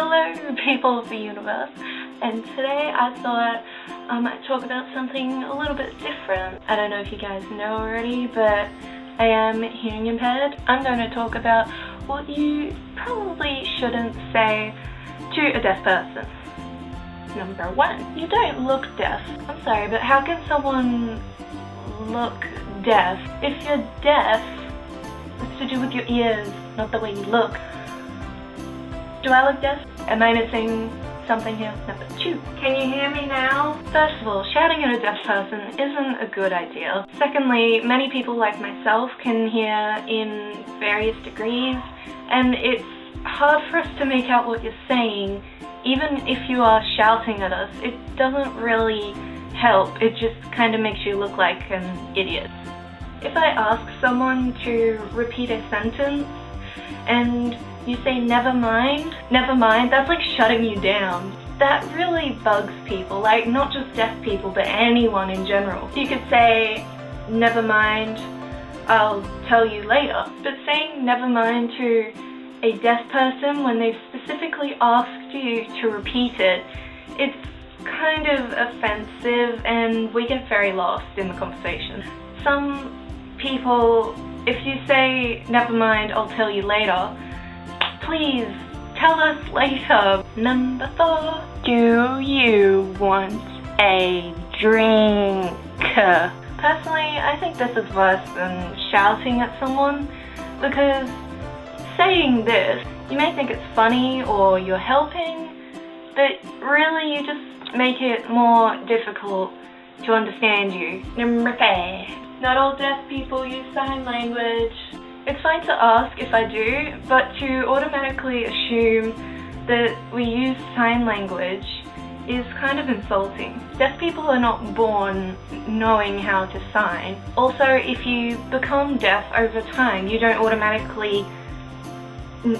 Hello people of the universe, and today I thought I might talk about something a little bit different. I don't know if you guys know already, but I am hearing impaired. I'm going to talk about what you probably shouldn't say to a deaf person. Number 1, you don't look deaf. I'm sorry, but how can someone look deaf? If you're deaf, it's to do with your ears, not the way you look. Do I look deaf? Am I missing something here? Number 2, can you hear me now? First of all, shouting at a deaf person isn't a good idea. Secondly, many people like myself can hear in various degrees, and it's hard for us to make out what you're saying. Even if you are shouting at us, it doesn't really help. It just kind of makes you look like an idiot. If I ask someone to repeat a sentence and you say never mind, that's like shutting you down. That really bugs people, like not just deaf people, but anyone in general. You could say, never mind, I'll tell you later. But saying never mind to a deaf person when they've specifically asked you to repeat it, it's kind of offensive and we get very lost in the conversation. Some people, if you say never mind, I'll tell you later, please tell us later. Number 4, do you want a drink? Personally, I think this is worse than shouting at someone, because saying this, you may think it's funny or you're helping, but really you just make it more difficult to understand you. Number 5, not all deaf people use sign language. It's fine to ask if I do, but to automatically assume that we use sign language is kind of insulting. Deaf people are not born knowing how to sign. Also, if you become deaf over time, you don't automatically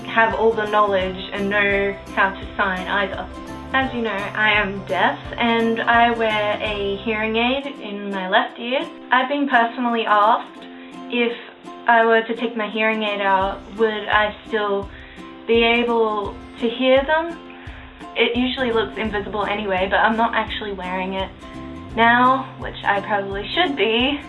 have all the knowledge and know how to sign either. As you know, I am deaf and I wear a hearing aid in my left ear. I've been personally asked if I were to take my hearing aid out, would I still be able to hear them? It usually looks invisible anyway, but I'm not actually wearing it now, which I probably should be.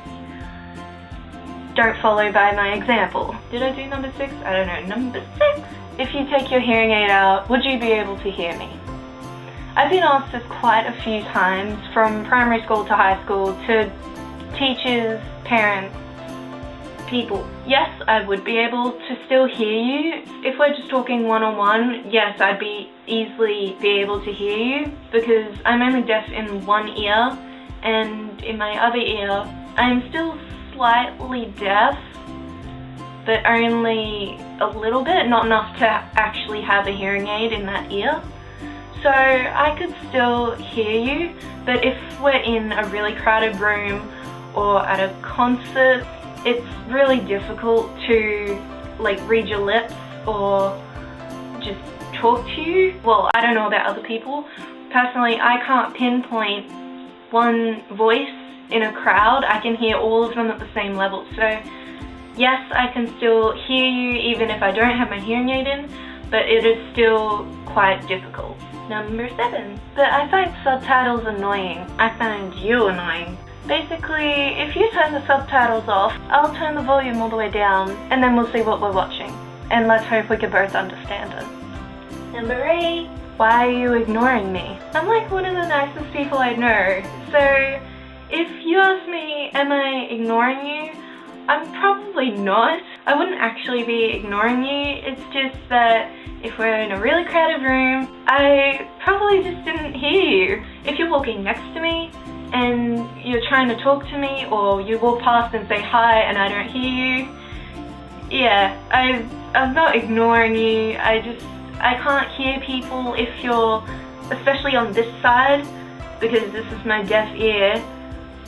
Don't follow by my example. Did I do number 6? I don't know. Number 6. If you take your hearing aid out, would you be able to hear me? I've been asked this quite a few times, from primary school to high school, to teachers, parents, people. Yes, I would be able to still hear you. If we're just talking one-on-one, yes, I'd easily be able to hear you, because I'm only deaf in one ear, and in my other ear, I'm still slightly deaf, but only a little bit, not enough to actually have a hearing aid in that ear. So I could still hear you, but if we're in a really crowded room or at a concert, it's really difficult to read your lips or just talk to you. Well, I don't know about other people. Personally, I can't pinpoint one voice in a crowd. I can hear all of them at the same level. So yes, I can still hear you even if I don't have my hearing aid in, but it is still quite difficult. Number 7, but I find subtitles annoying. I find you annoying. Basically, if you turn the subtitles off, I'll turn the volume all the way down, and then we'll see what we're watching. And let's hope we can both understand it. Number 8, why are you ignoring me? I'm like one of the nicest people I know, so if you ask me, am I ignoring you? I'm probably not. I wouldn't actually be ignoring you, it's just that if we're in a really crowded room, I probably just didn't hear you. If you're walking next to me, and you're trying to talk to me, or you walk past and say hi and I don't hear you, yeah, I'm not ignoring you. I can't hear people if you're, especially on this side, because this is my deaf ear.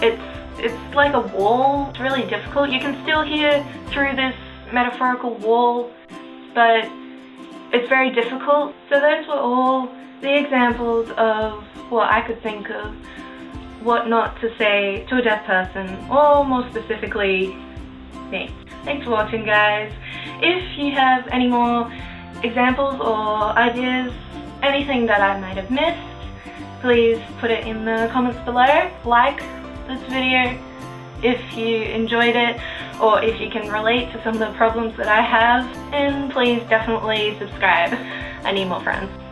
It's like a wall. It's really difficult. You can still hear through this metaphorical wall, but it's very difficult. So those were all the examples of what I could think of what not to say to a deaf person, or more specifically, me. Thanks for watching, guys. If you have any more examples or ideas anything that I might have missed, please put it in the comments below. Like this video if you enjoyed it, or if you can relate to some of the problems that I have, and please definitely subscribe. I need more friends.